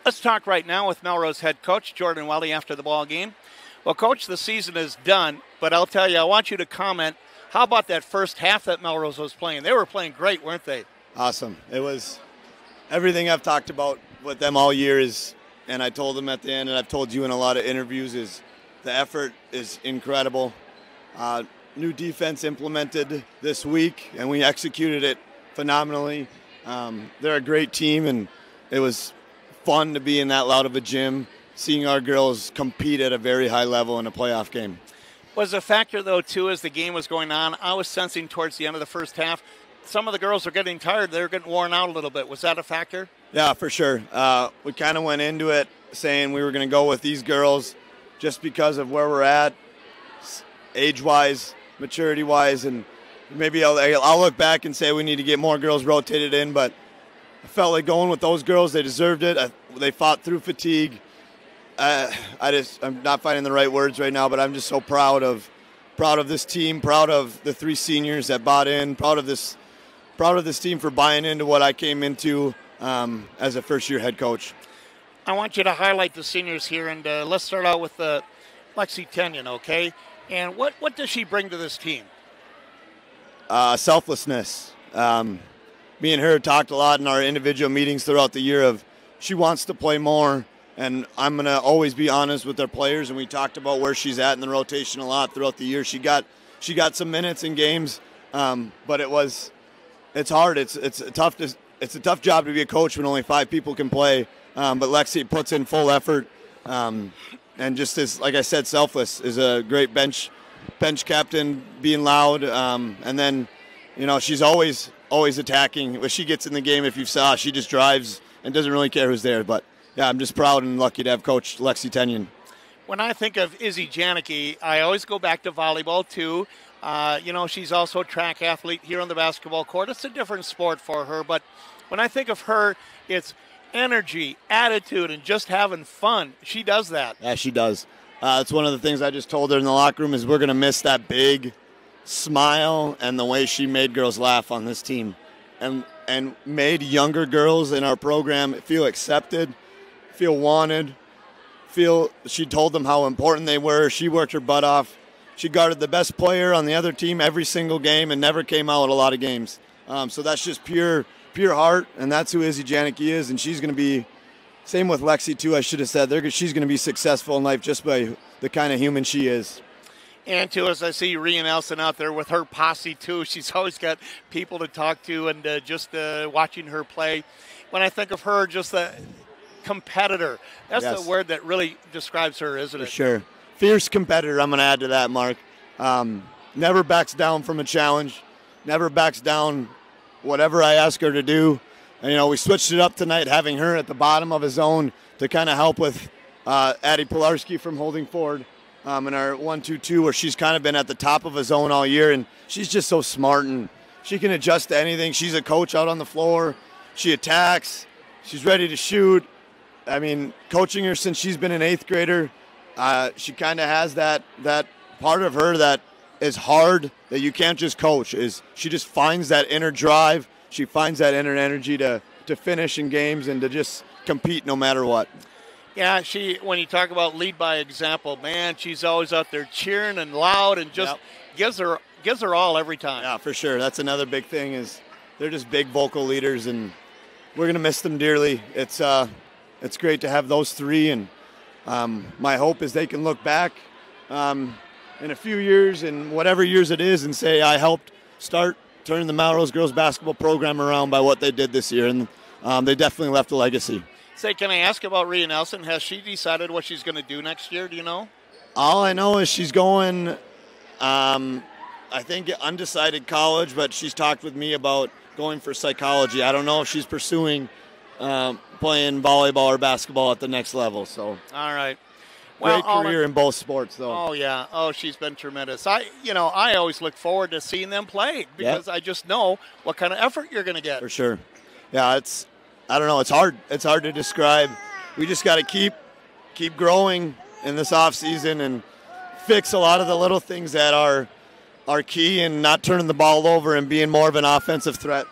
Let's talk right now with Melrose head coach Jordan Welle after the ball game. Well, Coach, the season is done, but I'll tell you, I want you to comment. How about that first half that Melrose was playing? They were playing great, weren't they? Awesome. It was everything I've talked about with them all year is, and I told them at the end, and I've told you in a lot of interviews, is the effort is incredible. New defense implemented this week, and we executed it phenomenally. They're a great team, and it was fun to be in that loud of a gym, seeing our girls compete at a very high level in a playoff game. Was a factor, though, too, as the game was going on. I was sensing towards the end of the first half, some of the girls were getting tired. They were getting worn out a little bit. Was that a factor? Yeah, for sure. We kind of went into it saying we were going to go with these girls just because of where we're at, age-wise, maturity-wise, and maybe I'll look back and say we need to get more girls rotated in, but I felt like going with those girls. They deserved it. They fought through fatigue. I'm not finding the right words right now, but I'm just so proud of this team, proud of the 3 seniors that bought in, proud of this team for buying into what I came into as a first-year head coach. I want you to highlight the seniors here, and let's start out with Lexi Tenyon, okay? And what does she bring to this team? Selflessness. Me and her talked a lot in our individual meetings throughout the year of she wants to play more, and I'm going to always be honest with our players, and we talked about where she's at in the rotation a lot throughout the year. She got some minutes in games, but it's hard. It's a tough job to be a coach when only 5 people can play, but Lexi puts in full effort, and just as, like I said, selfless, is a great bench captain, being loud, and then, she's always attacking. When she gets in the game, if you saw, she just drives and doesn't really care who's there. But, yeah, I'm just proud and lucky to have coached Lexi Tenyon. When I think of Izzy Janicki, I always go back to volleyball, too. She's also a track athlete here on the basketball court. It's a different sport for her. But when I think of her, it's energy, attitude, and just having fun. She does that. Yeah, she does. It's one of the things I just told her in the locker room is we're going to miss that big smile and the way she made girls laugh on this team and made younger girls in our program feel accepted, feel wanted, she told them how important they were. She worked her butt off. She guarded the best player on the other team every single game and never came out a lot of games. So that's just pure heart, and that's who Izzy Janicki is, and she's going to be, same with Lexi too, I should have said, she's going to be successful in life just by the kind of human she is. And, too, as I see Rhea Nelson out there with her posse, too, she's always got people to talk to, and just watching her play. When I think of her, just the competitor, that's the word that really describes her, isn't it? For sure. Fierce competitor, I'm going to add to that, Mark. Never backs down from a challenge, never backs down whatever I ask her to do. And, we switched it up tonight, having her at the bottom of a zone to kind of help with Addie Pilarski from holding forward. In our 1-2-2, where she's kind of been at the top of a zone all year, and she's just so smart, and she can adjust to anything. She's a coach out on the floor. She attacks. She's ready to shoot. I mean, coaching her since she's been an 8th grader, she kind of has that part of her that is hard, that you can't just coach. She just finds that inner drive. She finds that inner energy to finish in games and to just compete no matter what. Yeah, when you talk about lead by example, man, she's always out there cheering and loud and just gives her all every time. Yeah, for sure. That's another big thing is they're just big vocal leaders, and we're going to miss them dearly. It's great to have those 3, and my hope is they can look back in a few years, and whatever years it is, and say I helped turn the Melrose girls basketball program around by what they did this year, and they definitely left a legacy. Say, can I ask about Rhea Nelson? Has she decided what she's going to do next year? Do you know? All I know is she's going, I think, undecided college, but she's talked with me about going for psychology. I don't know if she's pursuing playing volleyball or basketball at the next level. So, all right. Great career in both sports, though. Oh, yeah. Oh, she's been tremendous. I always look forward to seeing them play because I just know what kind of effort you're going to get. For sure. Yeah, I don't know. It's hard. It's hard to describe. We just got to keep growing in this off season and fix a lot of the little things that are key, and not turning the ball over and being more of an offensive threat